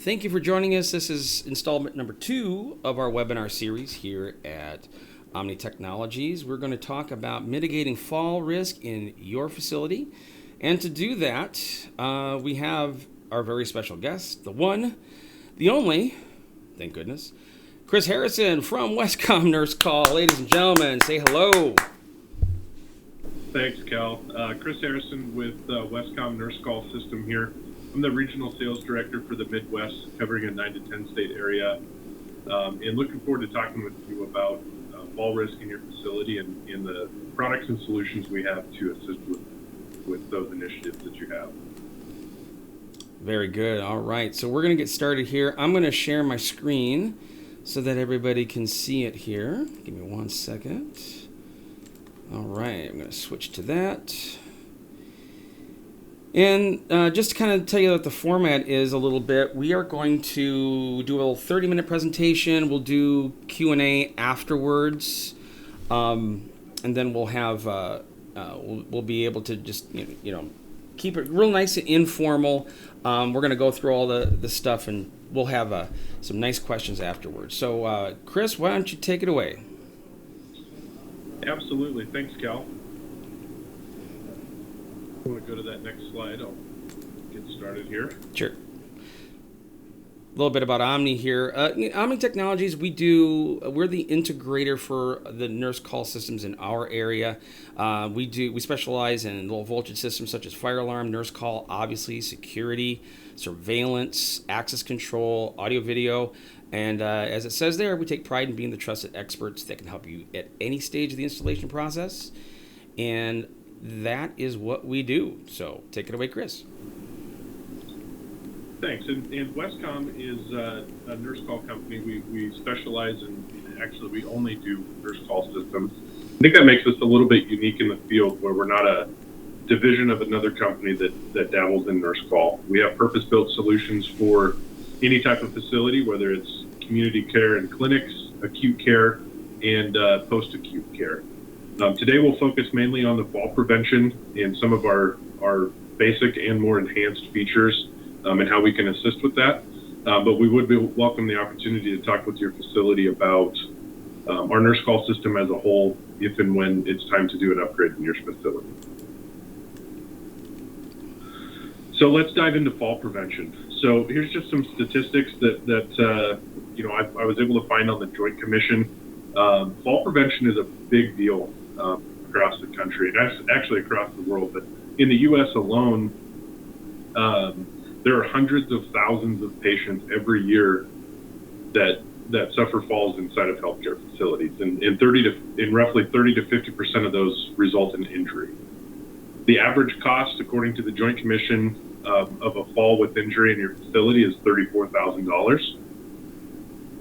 Thank you for joining us. This is installment number 2 of our webinar series here at Omni Technologies. We're going to talk about mitigating fall risk in your facility. And to do that, we have our very special guest, the one, the only, thank goodness, Chris Harrison from Westcom Nurse Call. Ladies and gentlemen, say hello. Thanks, Cal. Chris Harrison with Westcom Nurse Call System here. I'm the Regional Sales Director for the Midwest, covering a 9 to 10 state area, and looking forward to talking with you about fall risk in your facility and the products and solutions we have to assist with those initiatives that you have. Very good. All right. So we're going to get started here. I'm going to share my screen so that everybody can see it here. Give me 1 second. All right. I'm going to switch to that. And just to kind of tell you what the format is a little bit, we are going to do a little 30-minute presentation. We'll do Q&A afterwards, and then we'll have we'll be able to just keep it real nice and informal. We're going to go through all the stuff, and we'll have some nice questions afterwards. So, Chris, why don't you take it away? Absolutely. Thanks, Cal. I want to go to that next slide. I'll get started here. Sure. A little bit about Omni here. Omni Technologies, we're the integrator for the nurse call systems in our area. We specialize in low voltage systems such as fire alarm, nurse call, obviously security, surveillance, access control, audio video. And as it says there, we take pride in being the trusted experts that can help you at any stage of the installation process. And that is what we do. So take it away, Chris. Thanks. And Westcom is a nurse call company. We specialize in, actually, we only do nurse call systems. I think that makes us a little bit unique in the field, where we're not a division of another company that dabbles in nurse call. We have purpose-built solutions for any type of facility, whether it's community care and clinics, acute care, and post-acute care. Today we'll focus mainly on the fall prevention and some of our basic and more enhanced features and how we can assist with that. But we would welcome the opportunity to talk with your facility about our nurse call system as a whole, if and when it's time to do an upgrade in your facility. So let's dive into fall prevention. So here's just some statistics that I was able to find on the Joint Commission. Fall prevention is a big deal across the country, and actually across the world. But in the U.S. alone, there are hundreds of thousands of patients every year that suffer falls inside of healthcare facilities, and roughly 30 to 50% of those result in injury. The average cost, according to the Joint Commission, of a fall with injury in your facility is $34,000.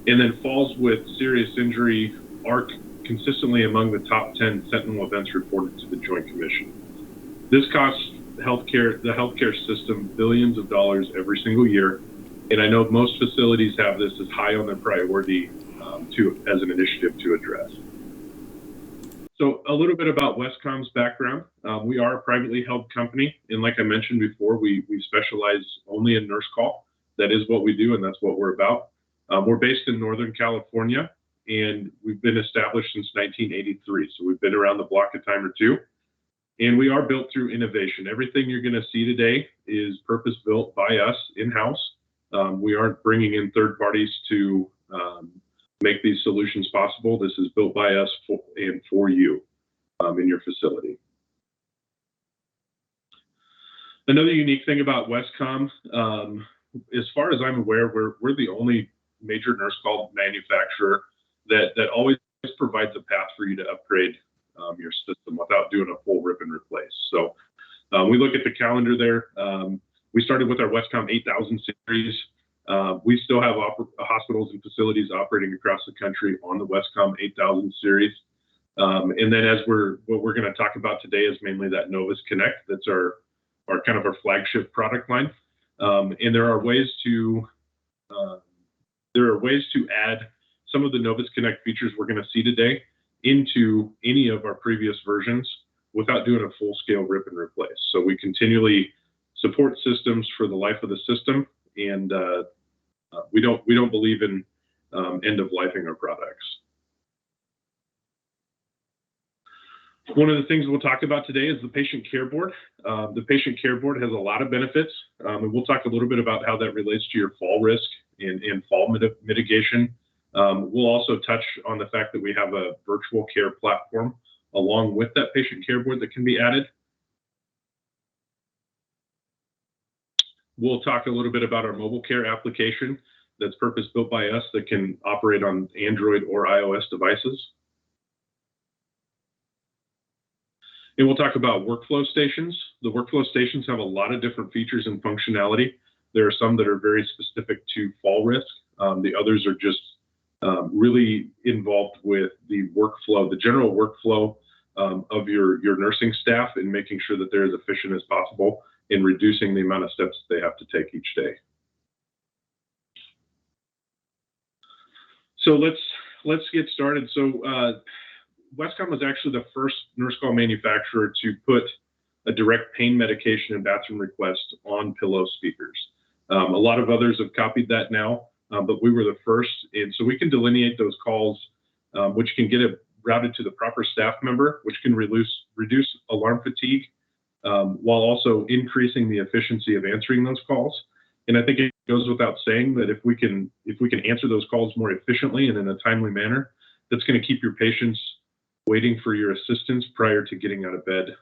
And then falls with serious injury are consistently among the top 10 sentinel events reported to the Joint Commission. This costs the healthcare system billions of dollars every single year, and I know most facilities have this as high on their priority as an initiative to address. So a little bit about Westcom's background. We are a privately held company, and like I mentioned before, we specialize only in nurse call. That is what we do, and that's what we're about. We're based in Northern California, and we've been established since 1983. So we've been around the block a time or two, and we are built through innovation. Everything you're going to see today is purpose-built by us in-house. We aren't bringing in third parties to make these solutions possible. This is built by us for you in your facility. Another unique thing about Westcom, as far as I'm aware, we're the only major nurse call manufacturer that always provides a path for you to upgrade your system without doing a full rip and replace. So we look at the calendar there. We started with our Westcom 8000 series. We still have hospitals and facilities operating across the country on the Westcom 8000 series. And then what we're going to talk about today is mainly that Novus Connect. That's our kind of our flagship product line. And there are ways to add some of the Novus Connect features we're going to see today into any of our previous versions without doing a full-scale rip and replace. So we continually support systems for the life of the system, and We don't believe in end of lifing our products. One of the things we'll talk about today is the patient care board. The patient care board has a lot of benefits, and we'll talk a little bit about how that relates to your fall risk and fall mitigation. We'll also touch on the fact that we have a virtual care platform along with that patient care board that can be added. We'll talk a little bit about our mobile care application that's purpose-built by us that can operate on Android or iOS devices. And we'll talk about workflow stations. The workflow stations have a lot of different features and functionality. There are some that are very specific to fall risk. The others are just really involved with the workflow, the general workflow of your nursing staff, and making sure that they're as efficient as possible in reducing the amount of steps they have to take each day. So let's get started. So Westcom was actually the first nurse call manufacturer to put a direct pain medication and bathroom request on pillow speakers. A lot of others have copied that now, but we were the first. And so we can delineate those calls, which can get it routed to the proper staff member, which can reduce alarm fatigue, while also increasing the efficiency of answering those calls. And I think it goes without saying that if we can answer those calls more efficiently and in a timely manner, that's going to keep your patients waiting for your assistance prior to getting out of bed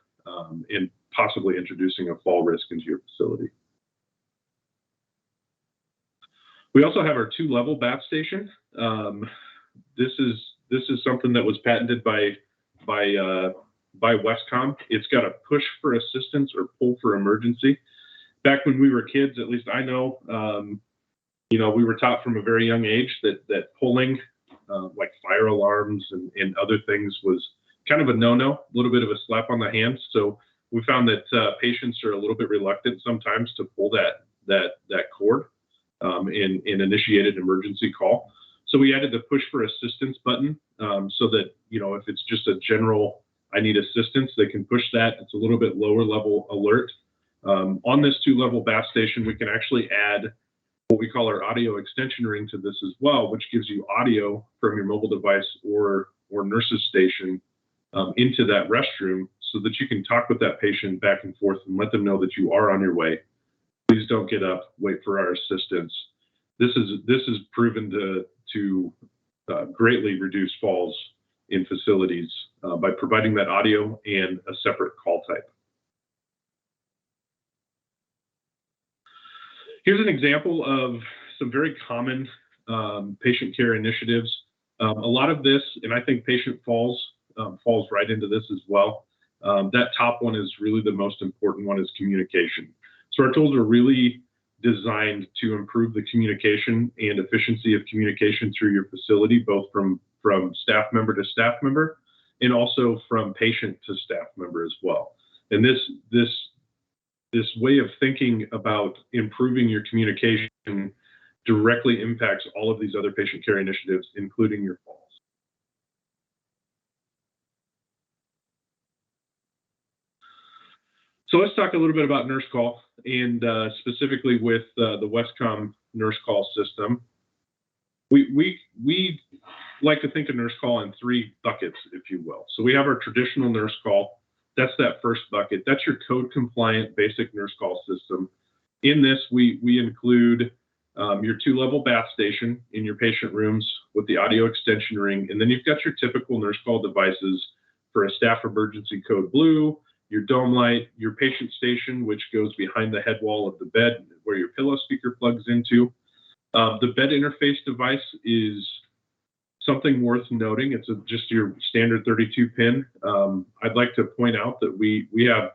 and possibly introducing a fall risk into your facility. We also have our 2-level bath station. This is something that was patented by Westcom. It's got a push for assistance or pull for emergency. Back when we were kids, at least I know, we were taught from a very young age that pulling, like fire alarms and other things, was kind of a no-no, a little bit of a slap on the hand. So we found that patients are a little bit reluctant sometimes to pull that cord in initiated emergency call. So we added the push for assistance button so that, if it's just a general, I need assistance, they can push that. It's a little bit lower level alert. On this 2-level bath station, we can actually add what we call our audio extension ring to this as well, which gives you audio from your mobile device or nurse's station into that restroom so that you can talk with that patient back and forth and let them know that you are on your way. Please don't get up, wait for our assistance. This is proven to greatly reduce falls in facilities by providing that audio and a separate call type. Here's an example of some very common patient care initiatives. A lot of this, and I think patient falls right into this as well. That top one is really the most important one, is communication. So our tools are really designed to improve the communication and efficiency of communication through your facility, both from staff member to staff member, and also from patient to staff member as well. And this way of thinking about improving your communication directly impacts all of these other patient care initiatives, including your falls. So let's talk a little bit about Nurse Call, and specifically with the Westcom Nurse Call system. We like to think of Nurse Call in 3 buckets, if you will. So we have our traditional Nurse Call. That's that first bucket. That's your code compliant basic nurse call system. In this, we include your 2-level bath station in your patient rooms with the audio extension ring. And then you've got your typical nurse call devices for a staff emergency code blue, your dome light, your patient station, which goes behind the head wall of the bed where your pillow speaker plugs into. The bed interface device is something worth noting. It's just your standard 32 pin. I'd like to point out that we have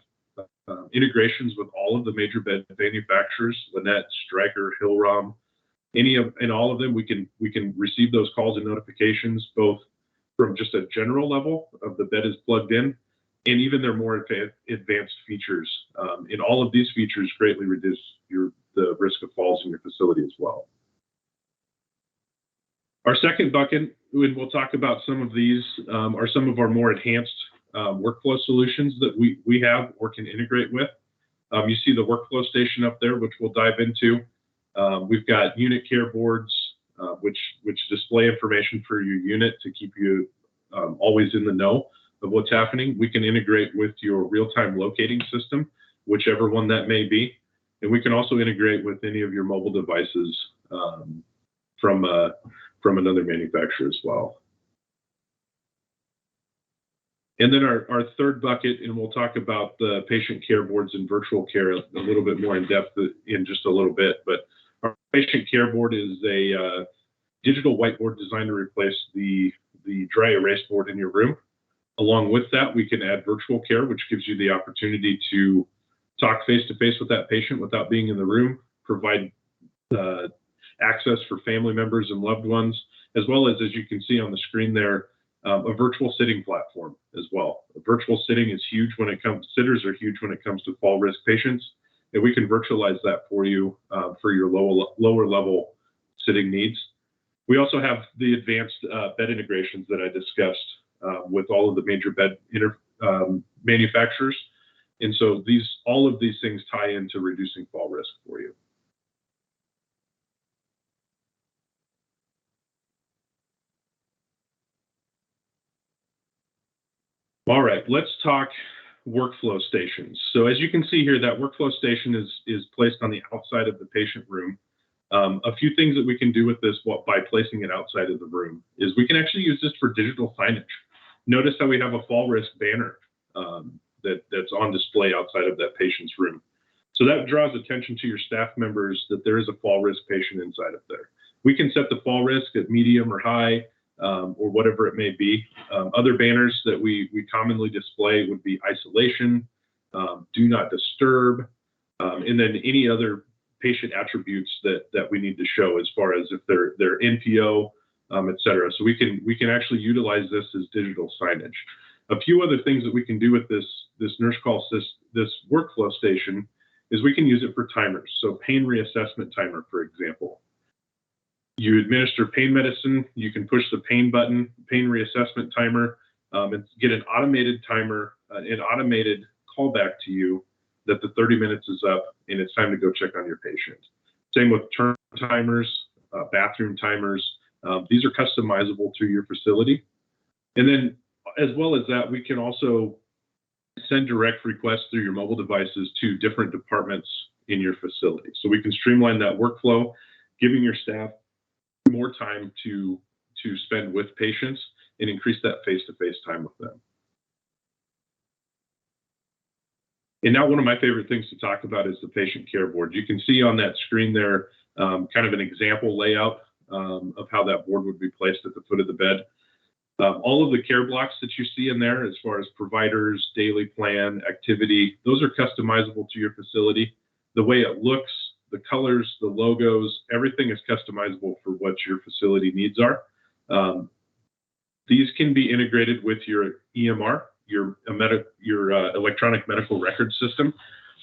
integrations with all of the major bed manufacturers, Lannett, Stryker, Hillrom, and all of them. We can receive those calls and notifications both from just a general level of the bed is plugged in, and even their more advanced features. And all of these features greatly reduce the risk of falls in your facility as well. Our second bucket, and we'll talk about some of these, are some of our more enhanced workflow solutions that we have or can integrate with. You see the workflow station up there, which we'll dive into. We've got unit care boards, which display information for your unit to keep you always in the know of what's happening. We can integrate with your real-time locating system, whichever one that may be. And we can also integrate with any of your mobile devices from another manufacturer as well. And then our third bucket, and we'll talk about the patient care boards and virtual care a little bit more in depth in just a little bit, but our patient care board is a digital whiteboard designed to replace the dry erase board in your room. Along with that, we can add virtual care, which gives you the opportunity to talk face-to-face with that patient without being in the room, provide access for family members and loved ones, as well as you can see on the screen there, a virtual sitting platform as well. A virtual sitting is huge when it comes, sitters are huge when it comes to fall risk patients, and we can virtualize that for you for your lower level sitting needs. We also have the advanced bed integrations that I discussed with all of the major bed manufacturers. And so all of these things tie into reducing fall risk for you. All right, let's talk workflow stations. So as you can see here, that workflow station is placed on the outside of the patient room. A few things that we can do with this by placing it outside of the room is we can actually use this for digital signage. Notice how we have a fall risk banner that's on display outside of that patient's room. So that draws attention to your staff members that there is a fall risk patient inside of there. We can set the fall risk at medium or high, or whatever it may be. Other banners that we commonly display would be isolation, do not disturb, and then any other patient attributes that we need to show as far as if they're NPO, et cetera. So we can actually utilize this as digital signage. A few other things that we can do with this nurse call this workflow station is we can use it for timers. So pain reassessment timer, for example. You administer pain medicine, you can push the pain button, pain reassessment timer, and get an automated timer, an automated callback to you that the 30 minutes is up and it's time to go check on your patient. Same with turn timers, bathroom timers. These are customizable to your facility. And then as well as that, we can also send direct requests through your mobile devices to different departments in your facility. So we can streamline that workflow, giving your staff more time to spend with patients and increase that face-to-face time with them. And now one of my favorite things to talk about is the patient care board. You can see on that screen there kind of an example layout of how that board would be placed at the foot of the bed. All of the care blocks that you see in there as far as providers, daily plan, activity, those are customizable to your facility. The way it looks, the colors, the logos, everything is customizable for what your facility needs are. These can be integrated with your EMR, your electronic medical record system.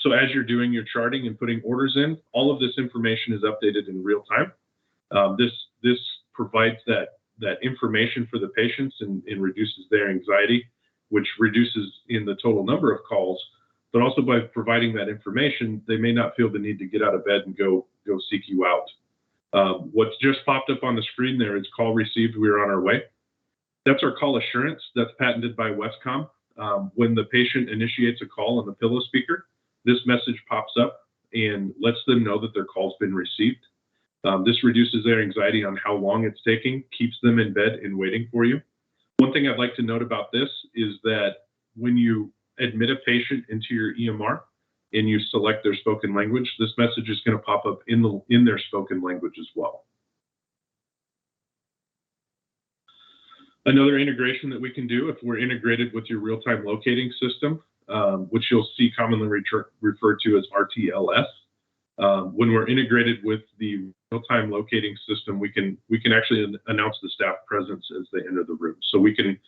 So as you're doing your charting and putting orders in, all of this information is updated in real time. This provides that information for the patients and reduces their anxiety, which reduces in the total number of calls. But also by providing that information, they may not feel the need to get out of bed and go seek you out. What's just popped up on the screen there is call received, we are on our way. That's our call assurance. That's patented by Westcom. When the patient initiates a call on the pillow speaker, this message pops up and lets them know that their call's been received. This reduces their anxiety on how long it's taking, keeps them in bed and waiting for you. One thing I'd like to note about this is that when you admit a patient into your EMR and you select their spoken language, this message is going to pop up in their spoken language as well. Another integration that we can do if we're integrated with your real-time locating system, which you'll see commonly referred to as RTLS. When we're integrated with the real-time locating system, we can actually announce the staff presence as they enter the room. So we can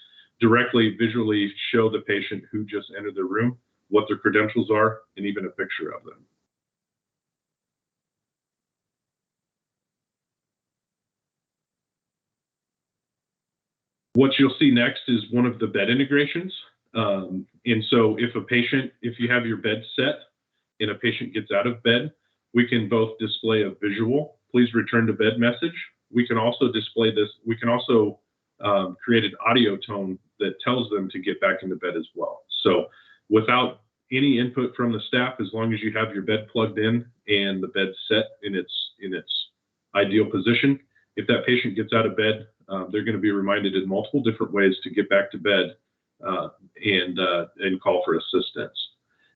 directly visually show the patient who just entered the room, what their credentials are, and even a picture of them. What you'll see next is one of the bed integrations. And so if you have your bed set and a patient gets out of bed, We can both display a visual, please return to bed message. We can also display this. We can also create an audio tone that tells them to get back into bed as well. So without any input from the staff, as long as you have your bed plugged in and the bed set in its ideal position, if that patient gets out of bed, they're going to be reminded in multiple different ways to get back to bed and call for assistance.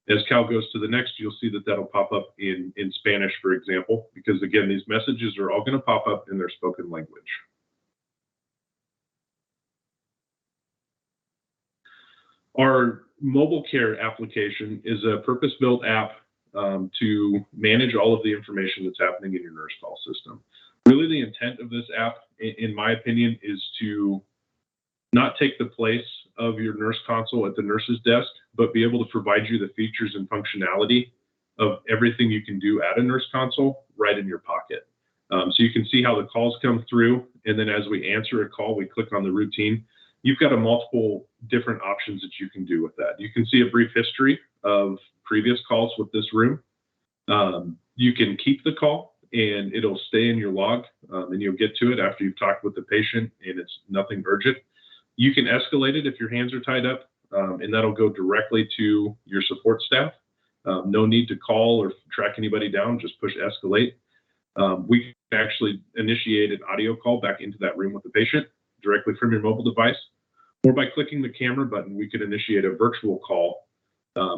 As Cal goes to the next, you'll see that that'll pop up in Spanish, for example, because again, these messages are all going to pop up in their spoken language. Our mobile care application is a purpose-built app to manage all of the information that's happening in your nurse call system. Really, the intent of this app, in my opinion, is to not take the place of your nurse console at the nurse's desk, but be able to provide you the features and functionality of everything you can do at a nurse console right in your pocket. So you can see how the calls come through, and then as we answer a call, we click on the routine. You've got a multiple different options that you can do with that. You can see a brief history of previous calls with this room. You can keep the call and it'll stay in your log, and you'll get to it after you've talked with the patient and it's nothing urgent. You can escalate it if your hands are tied up, and that'll go directly to your support staff. No need to call or track anybody down, just push escalate. We can actually initiate an audio call back into that room with the patient directly from your mobile device, or by clicking the camera button, we could initiate a virtual call,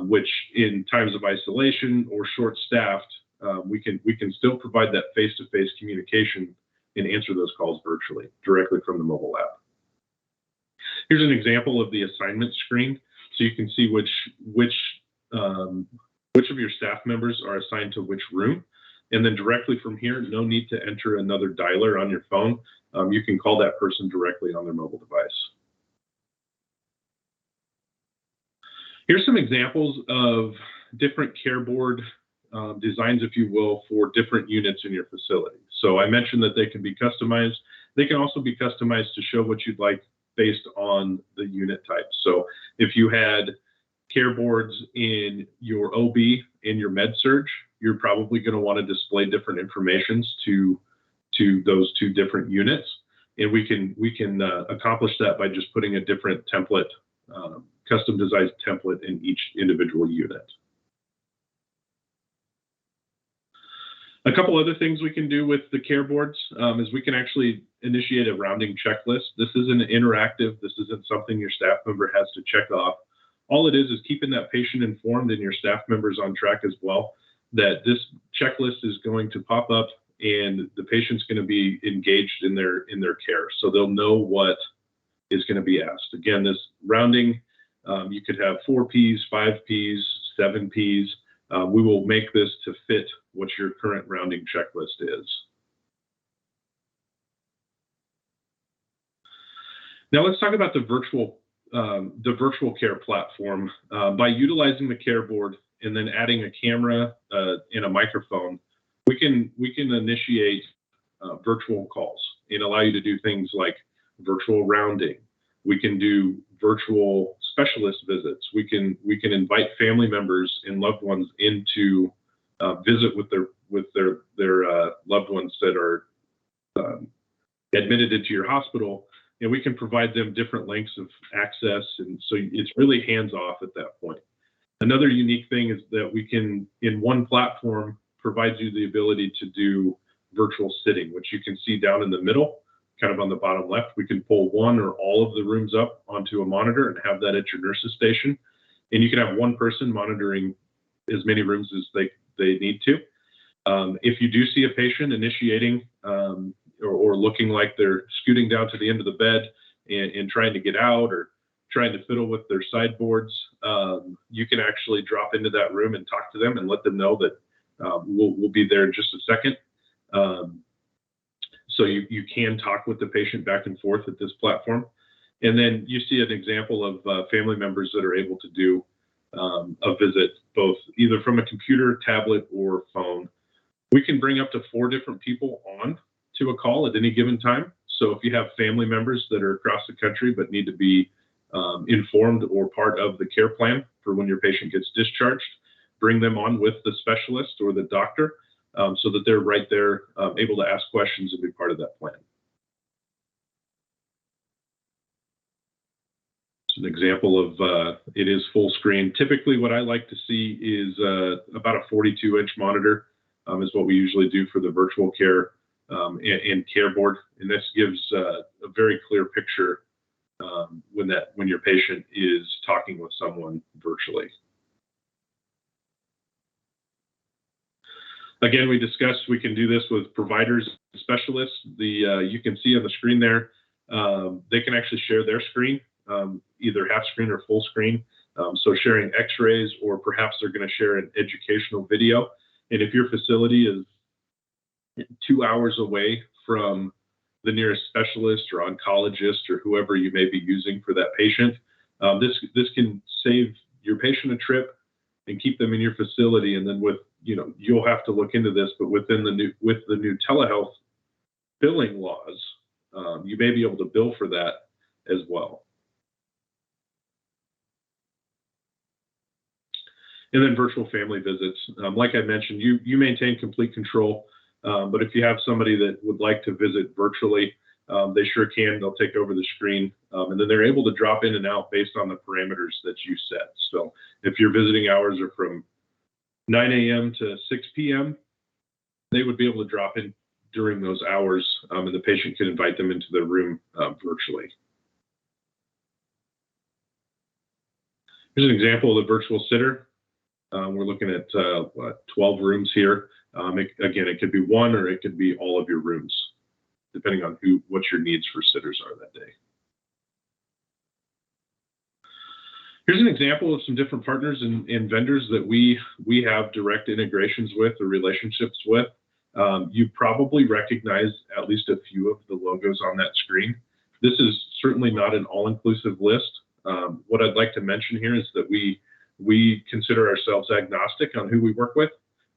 which in times of isolation or short-staffed, we can still provide that face-to-face communication and answer those calls virtually, directly from the mobile app. Here's an example of the assignment screen, so you can see which of your staff members are assigned to which room. And then directly from here, no need to enter another dialer on your phone. You can call that person directly on their mobile device. Here's some examples of different care board designs, if you will, for different units in your facility. So I mentioned that they can be customized. They can also be customized to show what you'd like based on the unit type. So if you had care boards in your OB and your med surg, you're probably going to want to display different informations to those two different units. And we can accomplish that by just putting a different template, custom designed template in each individual unit. A couple other things we can do with the care boards is we can actually initiate a rounding checklist. This isn't interactive. This isn't something your staff member has to check off. All it is keeping that patient informed and your staff members on track as well, that this checklist is going to pop up and the patient's going to be engaged in their care. So they'll know what is going to be asked. Again, this rounding, you could have 4 Ps, 5 Ps, 7 Ps. We will make this to fit what your current rounding checklist is. Now let's talk about the virtual care platform. By utilizing the care board and then adding a camera and a microphone, we can initiate virtual calls and allow you to do things like virtual rounding. We can do virtual specialist visits. We can invite family members and loved ones in to visit with their loved ones that are admitted into your hospital, and we can provide them different lengths of access, and so it's really hands-off at that point. Another unique thing is that we can, in one platform, provide you the ability to do virtual sitting, which you can see down in the middle, kind of on the bottom left. We can pull one or all of the rooms up onto a monitor and have that at your nurse's station. And you can have one person monitoring as many rooms as they need to. If you do see a patient initiating or looking like they're scooting down to the end of the bed and trying to get out or trying to fiddle with their sideboards, you can actually drop into that room and talk to them and let them know that we'll be there in just a second. So you can talk with the patient back and forth at this platform. And then you see an example of family members that are able to do a visit, both either from a computer, tablet, or phone. We can bring up to 4 different people on to a call at any given time. So if you have family members that are across the country but need to be informed or part of the care plan for when your patient gets discharged, bring them on with the specialist or the doctor. so that they're right there, able to ask questions and be part of that plan. An example of it is full screen. Typically what I like to see is about a 42-inch monitor is what we usually do for the virtual care and care board, and this gives a very clear picture when your patient is talking with someone virtually. Again, we discussed we can do this with providers and specialists. You can see on the screen there, they can actually share their screen, either half screen or full screen. So sharing x-rays, or perhaps they're going to share an educational video. And if your facility is 2 hours away from the nearest specialist or oncologist or whoever you may be using for that patient, this can save your patient a trip and keep them in your facility. And then you'll have to look into this, but with the new telehealth billing laws, you may be able to bill for that as well. And then virtual family visits. Like I mentioned, you maintain complete control, but if you have somebody that would like to visit virtually, they sure can. They'll take over the screen, and then they're able to drop in and out based on the parameters that you set. So if your visiting hours are from 9 a.m. to 6 p.m., they would be able to drop in during those hours, and the patient can invite them into their room virtually. Here's an example of the virtual sitter. We're looking at 12 rooms here. Again, it could be one or it could be all of your rooms, depending on what your needs for sitters are that day. Here's an example of some different partners and vendors that we have direct integrations with or relationships with. You probably recognize at least a few of the logos on that screen. This is certainly not an all-inclusive list. What I'd like to mention here is that we consider ourselves agnostic on who we work with.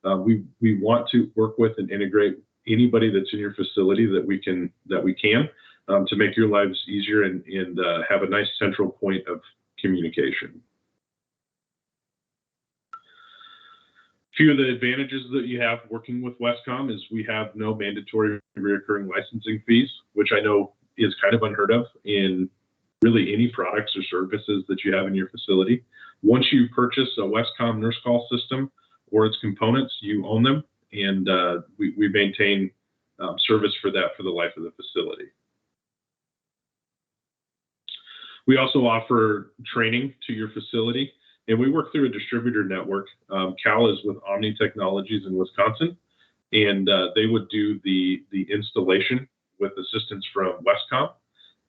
We want to work with and integrate anybody that's in your facility that we can to make your lives easier and have a nice central point of communication. A few of the advantages that you have working with Westcom is we have no mandatory recurring licensing fees, which I know is kind of unheard of in really any products or services that you have in your facility. Once you purchase a Westcom nurse call system or its components, you own them, and we maintain service for that for the life of the facility. We also offer training to your facility, and we work through a distributor network. Cal is with Omni Technologies in Wisconsin, and they would do the installation with assistance from Westcom.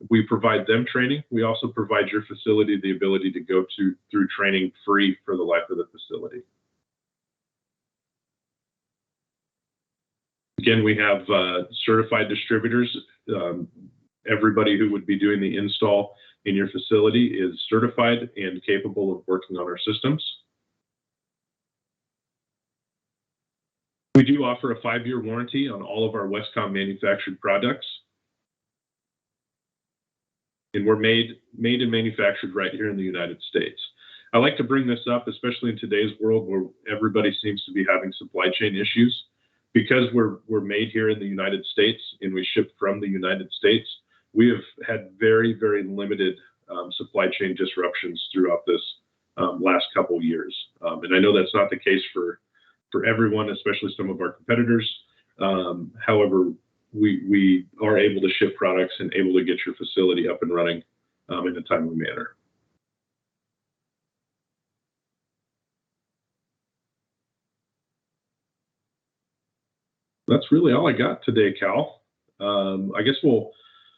We provide them training. We also provide your facility the ability to go through training free for the life of the facility. Again, we have certified distributors. Everybody who would be doing the install in your facility is certified and capable of working on our systems. We do offer a 5-year warranty on all of our Westcom manufactured products. And we're made and manufactured right here in the United States. I like to bring this up, especially in today's world where everybody seems to be having supply chain issues. Because we're made here in the United States and we ship from the United States, we have had very, very limited supply chain disruptions throughout this last couple years. And I know that's not the case for everyone, especially some of our competitors. However, we are able to ship products and able to get your facility up and running in a timely manner. That's really all I got today, Cal. I guess we'll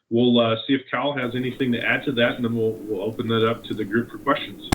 see if Cal has anything to add to that, and then we'll open that up to the group for questions.